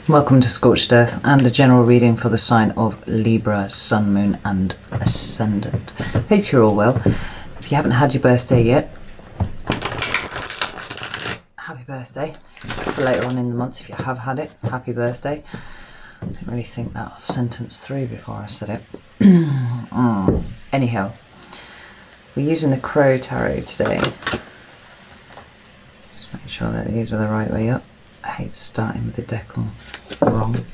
Welcome to Scorched Earth and a general reading for the sign of Libra, Sun, Moon and Ascendant. Hope you're all well. If you haven't had your birthday yet, happy birthday. For later on in the month, if you have had it, happy birthday. I didn't really think that sentence through before I said it. Anyhow, we're using the Crow Tarot today. Just make sure that these are the right way up. I hate starting with the deck all wrong.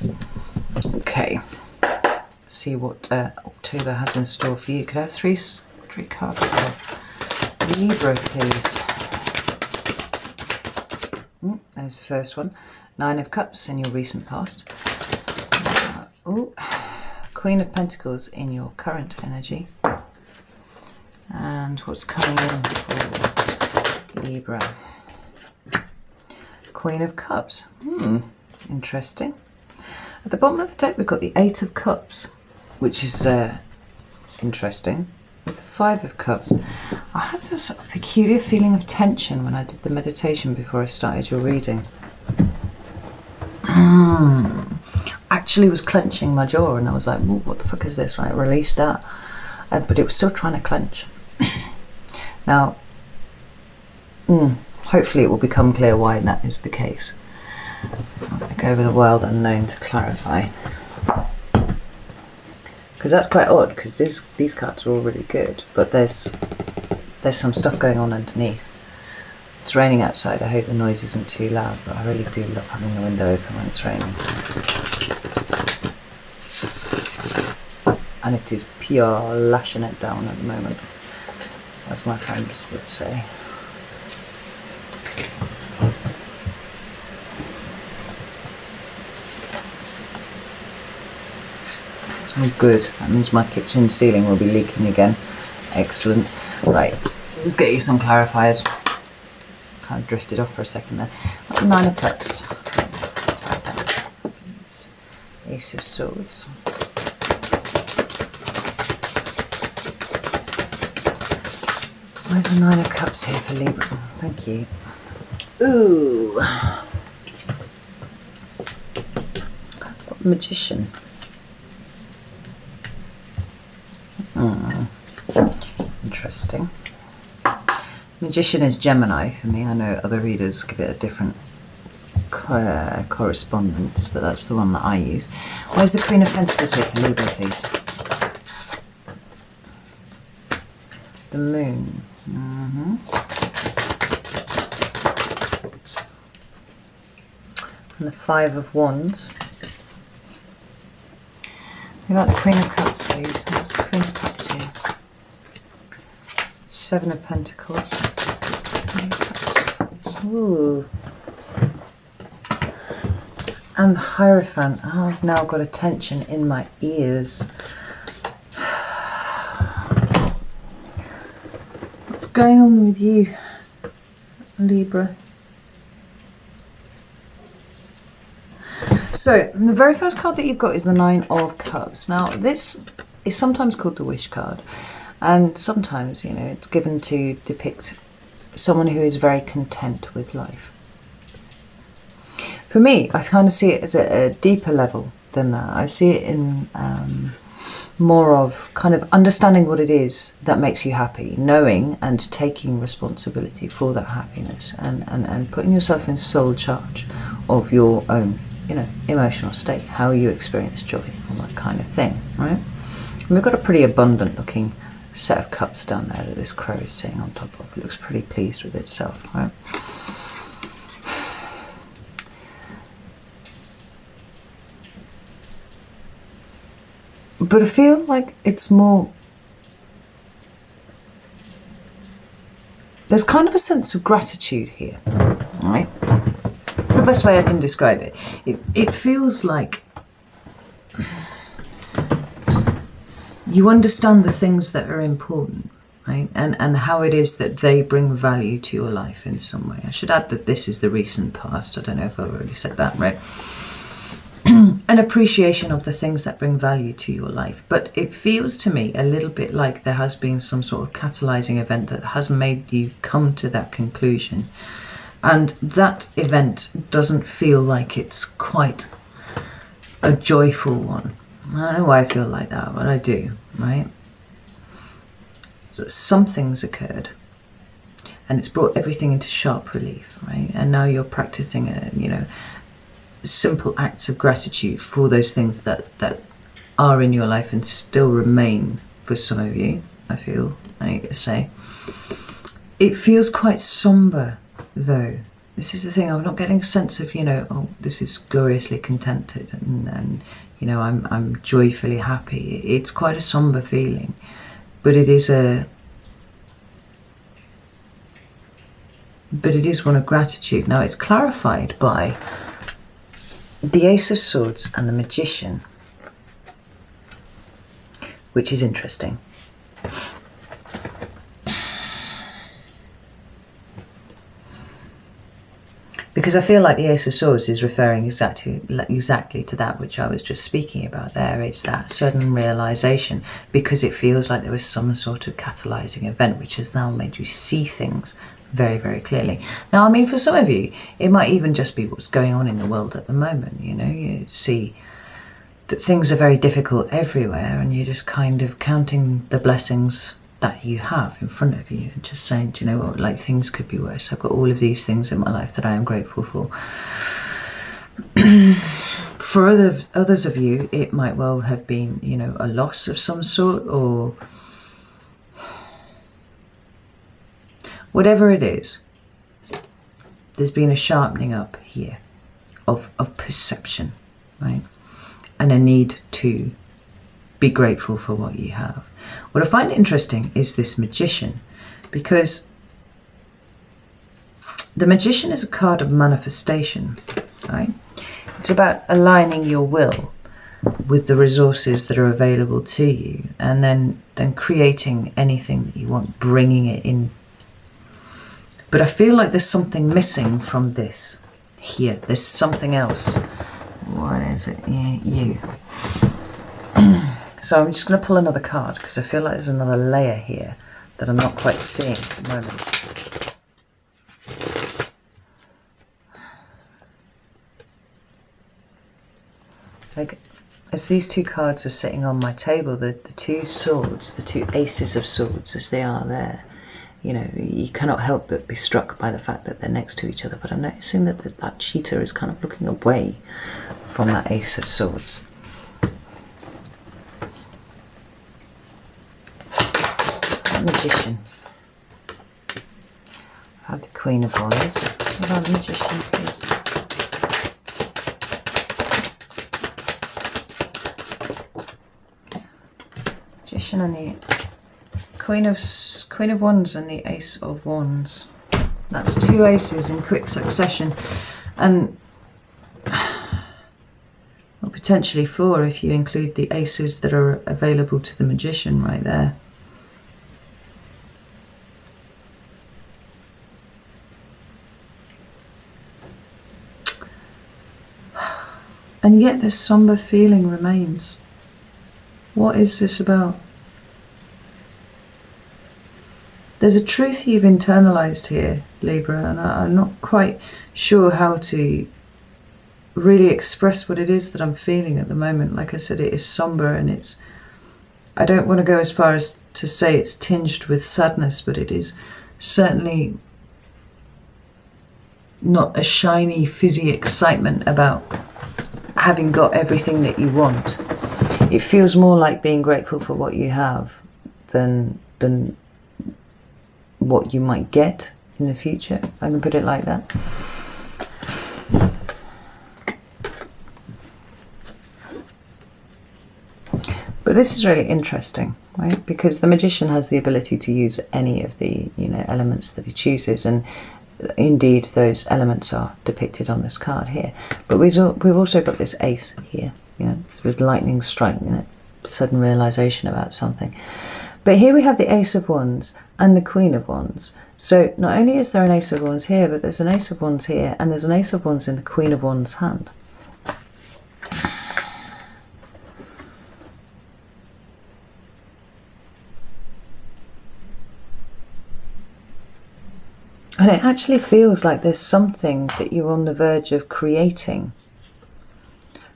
Okay, let's see what October has in store for you. Could I have three cards for Libra, please? There's the first one. 9 of Cups in your recent past. Queen of Pentacles in your current energy. And what's coming in for Libra? Queen of Cups. Interesting. At the bottom of the deck we've got the 8 of Cups, which is interesting. With the 5 of Cups, I had a sort of peculiar feeling of tension when I did the meditation before I started your reading. Actually was clenching my jaw and I was like, what the fuck is this? Right, release that. But it was still trying to clench. Now, hopefully it will become clear why that is the case. I'm going to go over the world unknown to clarify. Because that's quite odd, because these cards are all really good, but there's some stuff going on underneath. It's raining outside. I hope the noise isn't too loud, but I really do love having the window open when it's raining. And it is pure lashing it down at the moment, as my friends would say. Oh good, that means my kitchen ceiling will be leaking again. Excellent. Right, let's get you some clarifiers. Kind of drifted off for a second there. 9 of Cups. Ace of Swords. Where's the 9 of Cups here for Libra? Thank you. Ooh. Got Magician. Interesting. Magician is Gemini for me. I know other readers give it a different correspondence, but that's the one that I use. Where's the Queen of Pentacles here for Libra, please? The Moon. And the 5 of Wands. What about the Queen of Cups, please? What's the Queen of Cups here? 7 of Pentacles. Ooh. And the Hierophant. Oh, I've now got a tension in my ears. What's going on with you, Libra? So, the very first card that you've got is the 9 of Cups. Now, this is sometimes called the Wish card. And sometimes, you know, it's given to depict someone who is very content with life. For me, I kind of see it as a deeper level than that. I see it in more of kind of understanding what it is that makes you happy, knowing and taking responsibility for that happiness, and putting yourself in sole charge of your own, you know, emotional state, how you experience joy, all that kind of thing, right? And we've got a pretty abundant looking set of cups down there that this crow is sitting on top of. It looks pretty pleased with itself, right? But I feel like it's more, there's kind of a sense of gratitude here, right? It's the best way I can describe it. It feels like you understand the things that are important, right? And how it is that they bring value to your life in some way. I should add that this is the recent past. I don't know if I've already said that, right? An appreciation of the things that bring value to your life. But it feels to me a little bit like there has been some sort of catalyzing event that has made you come to that conclusion. And that event doesn't feel like it's quite a joyful one. I don't know why I feel like that, but I do, right? So something's occurred and it's brought everything into sharp relief, right? And now you're practicing, simple acts of gratitude for those things that are in your life and still remain for some of you, I feel, I need to say. It feels quite somber, though. This is the thing, I'm not getting a sense of, oh, this is gloriously contented and I'm joyfully happy. It's quite a somber feeling, but it is one of gratitude. Now it's clarified by the Ace of Swords and the Magician, which is interesting. Because I feel like the Ace of Swords is referring exactly to that which I was just speaking about there. It's that sudden realization, because it feels like there was some sort of catalyzing event which has now made you see things very, very clearly. Now, I mean, for some of you, it might even just be what's going on in the world at the moment. You see that things are very difficult everywhere and you're just kind of counting the blessings that you have in front of you and just saying, do you know what, like, things could be worse. I've got all of these things in my life that I am grateful for. For others of you, it might well have been, a loss of some sort, or whatever it is. There's been a sharpening up here of perception, right? And a need to be grateful for what you have. What I find interesting is this Magician, because the Magician is a card of manifestation, right? It's about aligning your will with the resources that are available to you, and then creating anything that you want, bringing it in. But I feel like there's something missing from this here. There's something else. What is it? Yeah, you. So I'm just going to pull another card because I feel like there's another layer here that I'm not quite seeing at the moment. Like, as these two cards are sitting on my table, the two swords, the two aces of swords as they are there, you cannot help but be struck by the fact that they're next to each other. But I'm noticing that that cheetah is kind of looking away from that ace of swords. Magician. I have the Queen of Wands. What about the Magician, please? Magician and the Queen of Wands and the Ace of Wands. That's two aces in quick succession, and well, potentially four if you include the aces that are available to the Magician right there. And yet this somber feeling remains. What is this about? There's a truth you've internalized here, Libra, and I'm not quite sure how to really express what it is that I'm feeling at the moment. Like I said, it is somber, and I don't want to go as far as to say it's tinged with sadness, but it is certainly not a shiny, fizzy excitement about having got everything that you want. It feels more like being grateful for what you have than what you might get in the future, if I can put it like that. But this is really interesting, right? Because the Magician has the ability to use any of the elements that he chooses, and indeed those elements are depicted on this card here. But we've also got this ace here, it's with lightning strike, sudden realization about something. But here we have the Ace of Wands and the Queen of Wands. So not only is there an Ace of Wands here, but there's an Ace of Wands here, and there's an Ace of Wands in the Queen of Wands hand. And it actually feels like there's something that you're on the verge of creating.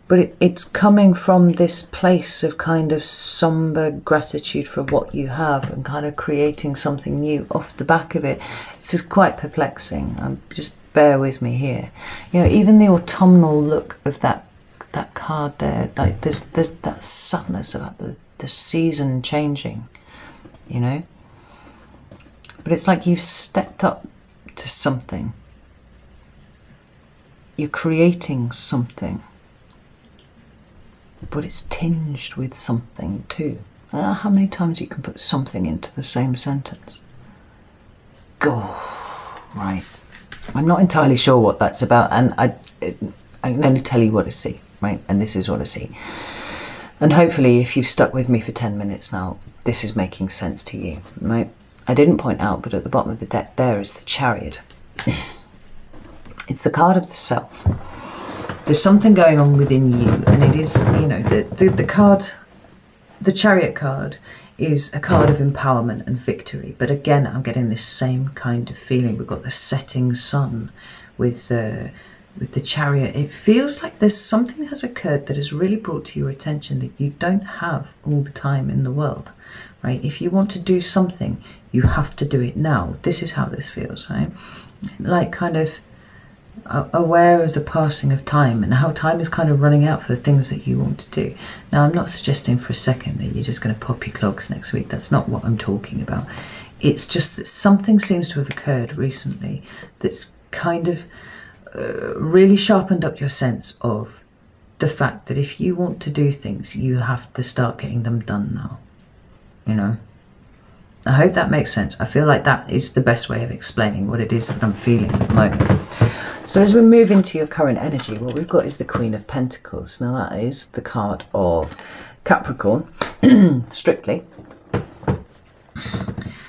But it's coming from this place of kind of somber gratitude for what you have and kind of creating something new off the back of it. It's just quite perplexing. Just bear with me here. You know, even the autumnal look of that card there, like there's that sadness about the season changing, you know. But it's like you've stepped up to something. You're creating something. But it's tinged with something too. I don't know how many times you can put something into the same sentence. Go. Right. I'm not entirely sure what that's about, and I can only tell you what I see, right? And this is what I see. And hopefully, if you've stuck with me for 10 minutes now, this is making sense to you, right? I didn't point out, but at the bottom of the deck there is the Chariot. It's the card of the self. There's something going on within you, and it is, you know, the card, the Chariot card is a card of empowerment and victory. But again, I'm getting this same kind of feeling. We've got the setting sun with the Chariot. It feels like there's something that has occurred that has really brought to your attention that you don't have all the time in the world, right? If you want to do something, you have to do it now. This is how this feels, right? Like kind of aware of the passing of time and how time is kind of running out for the things that you want to do. Now, I'm not suggesting for a second that you're just going to pop your clogs next week. That's not what I'm talking about. It's just that something seems to have occurred recently that's kind of really sharpened up your sense of the fact that if you want to do things, you have to start getting them done now. You know? I hope that makes sense. I feel like that is the best way of explaining what it is that I'm feeling at the moment. So as we move into your current energy, what we've got is the Queen of Pentacles. Now that is the card of Capricorn, strictly.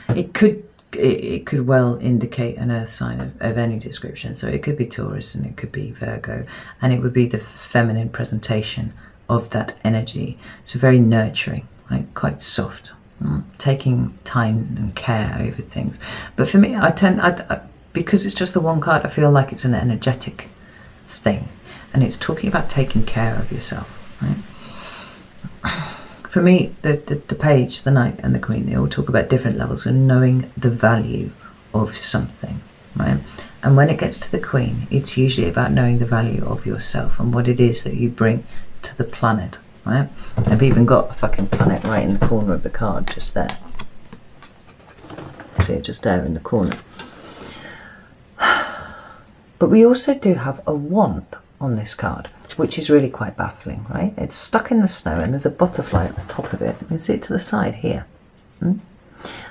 It could well indicate an earth sign of any description. So it could be Taurus and it could be Virgo, and it would be the feminine presentation of that energy. So very nurturing, right? Quite soft, taking time and care over things. But for me, because it's just the one card, I feel like it's an energetic thing, and it's talking about taking care of yourself, right? For me, the Page, the Knight and the Queen, they all talk about different levels and knowing the value of something, right? And when it gets to the Queen, it's usually about knowing the value of yourself and what it is that you bring to the planet, right? I've even got a fucking planet right in the corner of the card, just there. See it just there in the corner. But we also do have a wand on this card, which is really quite baffling, right? It's stuck in the snow and there's a butterfly at the top of it. You can see it to the side here. And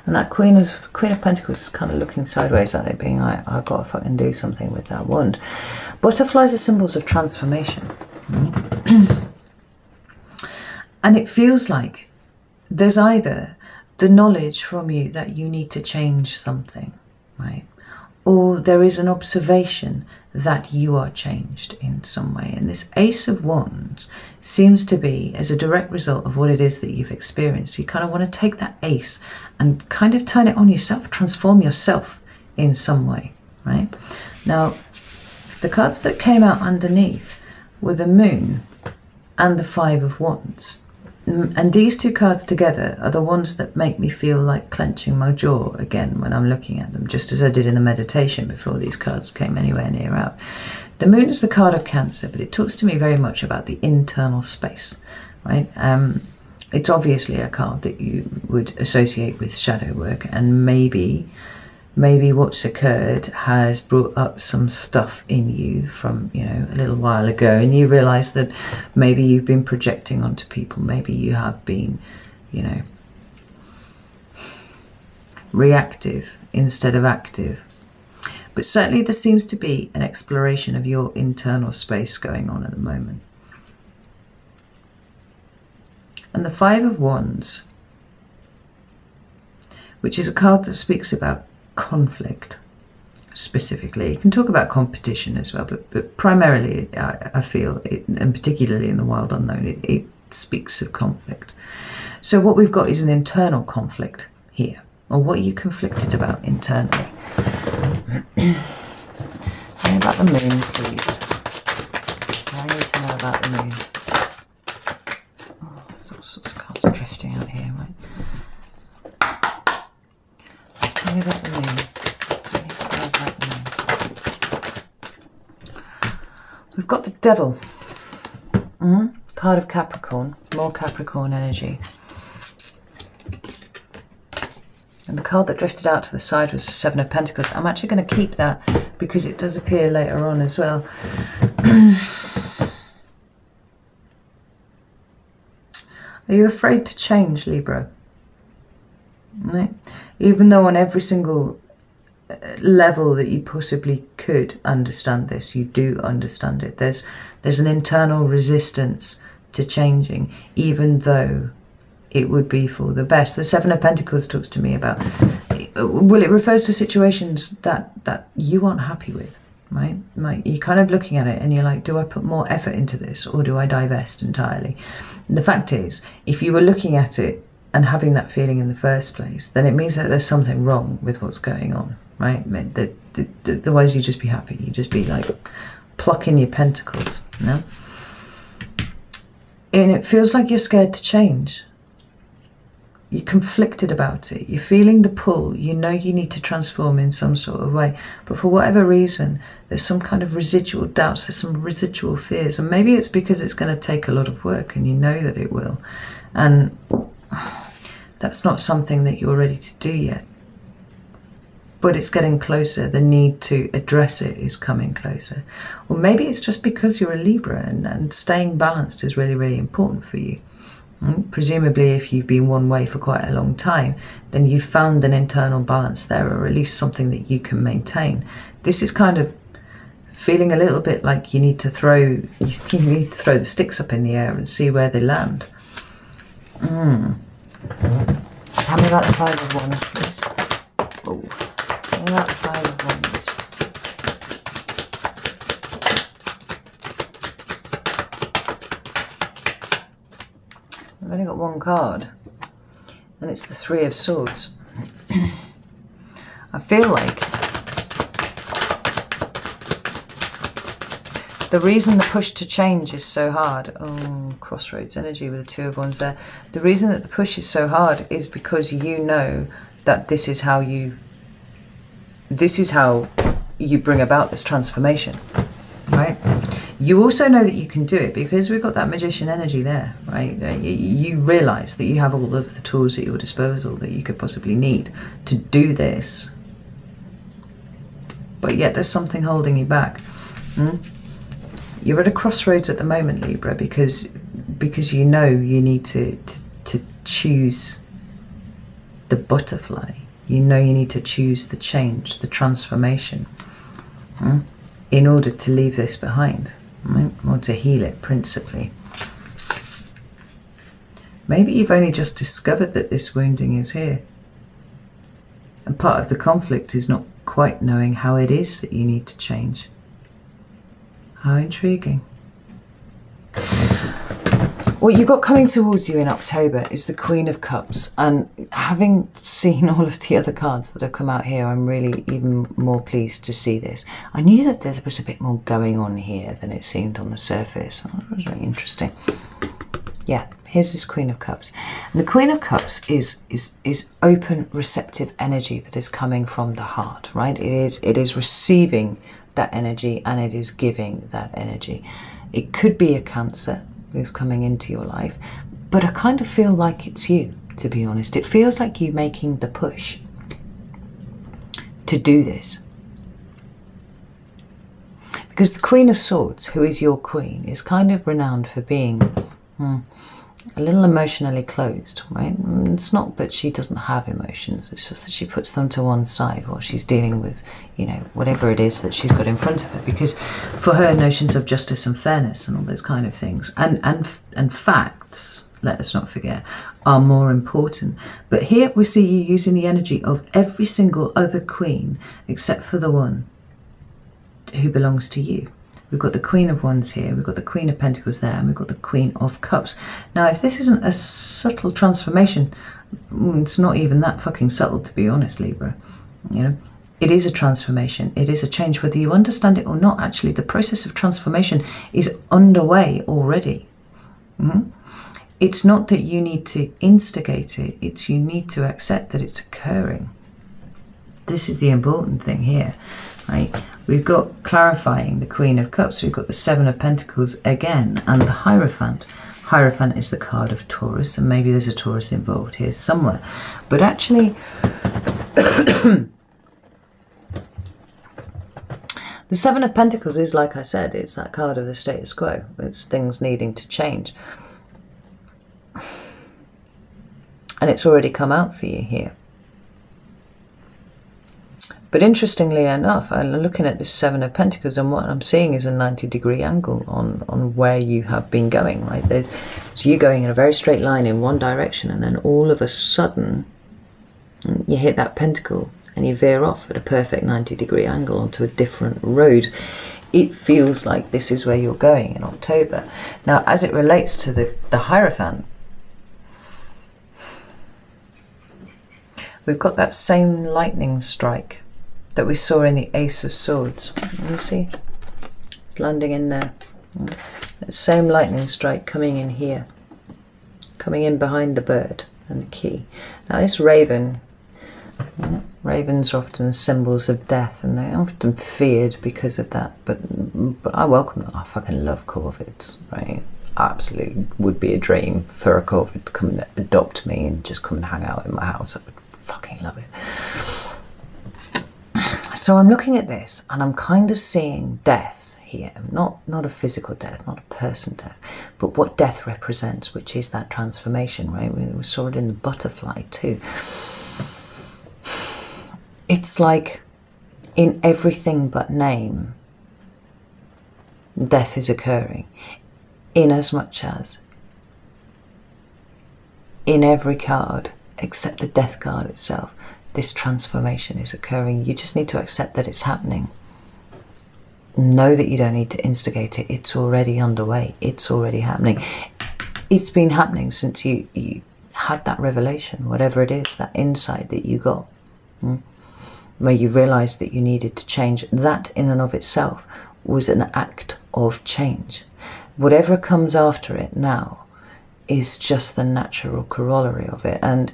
that Queen of Pentacles is kind of looking sideways at it, being like, I've got to fucking do something with that wand. Butterflies are symbols of transformation. And it feels like there's either the knowledge from you that you need to change something, right? Or there is an observation that you are changed in some way. And this Ace of Wands seems to be as a direct result of what it is that you've experienced. You kind of want to take that ace and kind of turn it on yourself, transform yourself in some way, right? Now, the cards that came out underneath were the Moon and the Five of Wands. And these two cards together are the ones that make me feel like clenching my jaw again when I'm looking at them, just as I did in the meditation before these cards came anywhere near out. The Moon is the card of Cancer, but it talks to me very much about the internal space, right? It's obviously a card that you would associate with shadow work, and maybe what's occurred has brought up some stuff in you from, you know, a little while ago, and you realise that maybe you've been projecting onto people, maybe you have been, you know, reactive instead of active. But certainly there seems to be an exploration of your internal space going on at the moment. And the Five of Wands, which is a card that speaks about conflict specifically. You can talk about competition as well, but primarily I feel, and particularly in the wild unknown, it speaks of conflict. So what we've got is an internal conflict here. Or what are you conflicted about internally? Tell me about the Moon, please. I need to know about the Moon. Devil. Card of Capricorn. More Capricorn energy. And the card that drifted out to the side was the Seven of Pentacles. I'm actually going to keep that because it does appear later on as well. Are you afraid to change, Libra? Right? Even though on every single level that you possibly could understand this, you do understand it. There's an internal resistance to changing, even though it would be for the best. The Seven of Pentacles talks to me about, well, it refers to situations that you aren't happy with, right? Like, you're kind of looking at it and you're like, do I put more effort into this or do I divest entirely? And the fact is, if you were looking at it and having that feeling in the first place, then it means that there's something wrong with what's going on, right? Otherwise you'd just be happy. You'd just be like plucking your pentacles, you know? And it feels like you're scared to change. You're conflicted about it. You're feeling the pull. You know you need to transform in some sort of way. But for whatever reason, there's some kind of residual doubts. There's some residual fears. And maybe it's because it's going to take a lot of work and you know that it will. And that's not something that you're ready to do yet. But it's getting closer. The need to address it is coming closer. Or maybe it's just because you're a Libra and staying balanced is really, really important for you. Presumably if you've been one way for quite a long time, then you've found an internal balance there, or at least something that you can maintain. This is kind of feeling a little bit like you need to throw the sticks up in the air and see where they land. Tell me about the Five of Wands, please. Oh, tell me about the Five of Wands. I've only got one card, and it's the Three of Swords. I feel like the reason the push to change is so hard, crossroads energy with the Two of Wands there. The reason that the push is so hard is because you know that this is how you bring about this transformation, right? You also know that you can do it because we've got that Magician energy there, right? You realise that you have all of the tools at your disposal that you could possibly need to do this. But yet there's something holding you back. You're at a crossroads at the moment, Libra, because you know you need to choose the butterfly. You know you need to choose the change, the transformation, in order to leave this behind. Right? Or to heal it, principally. Maybe you've only just discovered that this wounding is here. And part of the conflict is not quite knowing how it is that you need to change. How intriguing. What you've got coming towards you in October is the Queen of Cups, and having seen all of the other cards that have come out here, I'm really even more pleased to see this. I knew that there was a bit more going on here than it seemed on the surface. Oh, that was really interesting. Yeah, here's this Queen of Cups. And the Queen of Cups is open, receptive energy that is coming from the heart, right? It is receiving that energy and it is giving that energy. It could be a Cancer who's coming into your life, but I kind of feel like it's you, to be honest. It feels like you making the push to do this. Because the Queen of Swords, who is your queen, is kind of renowned for being a little emotionally closed, right? It's not that she doesn't have emotions, it's just that she puts them to one side while she's dealing with, you know, whatever it is that she's got in front of her. Because for her, notions of justice and fairness and all those kind of things, and facts, let us not forget, are more important. But here we see you using the energy of every single other queen except for the one who belongs to you. We've got the Queen of Wands here, we've got the Queen of Pentacles there, and we've got the Queen of Cups. Now, if this isn't a subtle transformation, it's not even that fucking subtle, to be honest, Libra. You know, it is a transformation, it is a change, whether you understand it or not. Actually, the process of transformation is underway already. It's not that you need to instigate it, it's you need to accept that it's occurring. This is the important thing here, right? we've got clarifying the Queen of Cups, we've got the Seven of Pentacles again, and the Hierophant. Hierophant is the card of Taurus, and maybe there's a Taurus involved here somewhere. But actually, the Seven of Pentacles is, like I said, it's that card of the status quo. It's things needing to change. And it's already come out for you here. But interestingly enough, I'm looking at this Seven of Pentacles, and what I'm seeing is a 90-degree angle on where you have been going, right? So you're going in a very straight line in one direction, and then all of a sudden you hit that pentacle and you veer off at a perfect 90-degree angle onto a different road. It feels like this is where you're going in October. Now, as it relates to the Hierophant, we've got that same lightning strike that we saw in the Ace of Swords. You see? It's landing in there. That same lightning strike coming in here. Coming in behind the bird and the key. Now this raven, ravens are often symbols of death, and they're often feared because of that. But I welcome them. I fucking love corvids, right? Absolutely would be a dream for a corvid to come and adopt me and just come and hang out in my house. I would fucking love it. So I'm looking at this and I'm kind of seeing death here. Not a physical death, not a person death, but what death represents, which is that transformation, right? We saw it in the butterfly too. It's like in everything but name, death is occurring, in as much as in every card except the death card itself, this transformation is occurring. You just need to accept that it's happening. Know that you don't need to instigate it. It's already underway. It's already happening. It's been happening since you had that revelation, whatever it is, that insight that you got, where you realized that you needed to change. That in and of itself was an act of change. Whatever comes after it now is just the natural corollary of it, and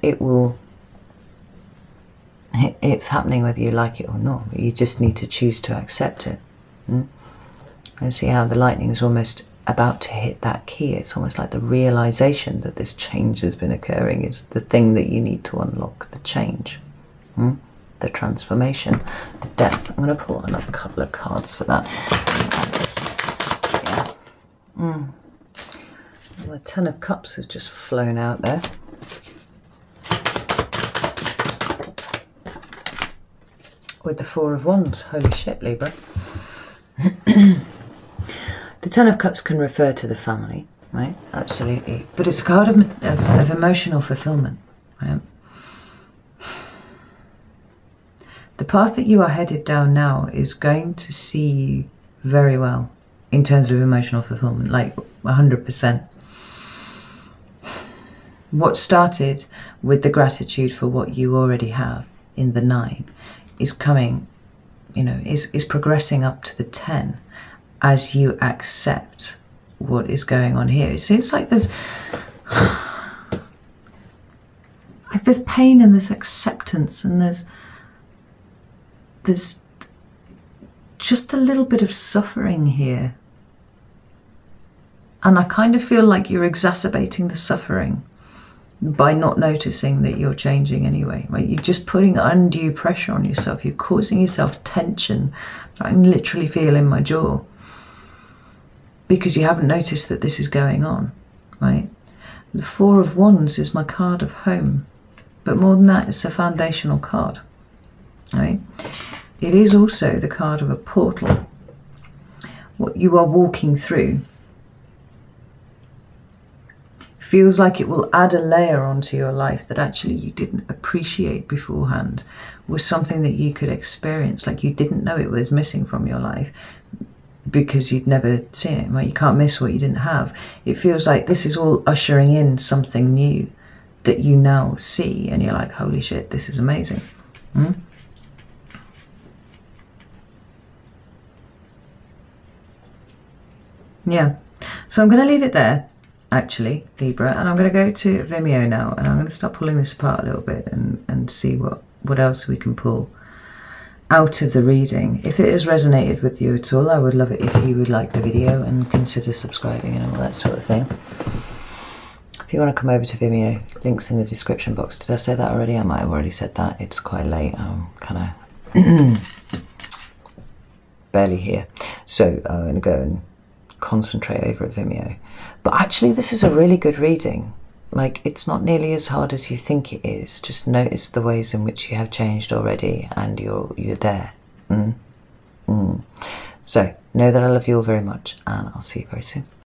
it's happening whether you like it or not. You just need to choose to accept it. And see how the lightning is almost about to hit that key. It's almost like the realization that this change has been occurring is the thing that you need to unlock, the change, the transformation, the depth. I'm going to pull another couple of cards for that. The Ten of Cups has just flown out there. With the Four of Wands. Holy shit, Libra. The Ten of Cups can refer to the family, right? Absolutely. But it's a card of emotional fulfillment, right? The path that you are headed down now is going to see you very well in terms of emotional fulfillment, like 100%. What started with the gratitude for what you already have in the 9 is coming, is progressing up to the 10 as you accept what is going on here. It seems like there's pain and there's acceptance, and there's just a little bit of suffering here. And I kind of feel like you're exacerbating the suffering by not noticing that you're changing anyway, right? You're just putting undue pressure on yourself. You're causing yourself tension. I'm literally feeling my jaw because you haven't noticed that this is going on, right? The Four of Wands is my card of home, but more than that, it's a foundational card, right? It is also the card of a portal. What you are walking through feels like it will add a layer onto your life that actually you didn't appreciate beforehand, was something that you could experience, like you didn't know it was missing from your life because you'd never seen it, right? You can't miss what you didn't have. It feels like this is all ushering in something new that you now see, and you're like, holy shit, this is amazing. Yeah, so I'm going to leave it there, actually, Libra, and I'm going to go to Vimeo now, and I'm going to start pulling this apart a little bit and see what else we can pull out of the reading. If it has resonated with you at all, I would love it if you would like the video and consider subscribing and all that sort of thing. If you want to come over to Vimeo, links in the description box. Did I say that already? I might have already said that. It's quite late. I'm kind of barely here. So I'm going to go and concentrate over at Vimeo. But actually, this is a really good reading. Like, it's not nearly as hard as you think it is. Just notice the ways in which you have changed already, and you're there. So, know that I love you all very much, and I'll see you very soon.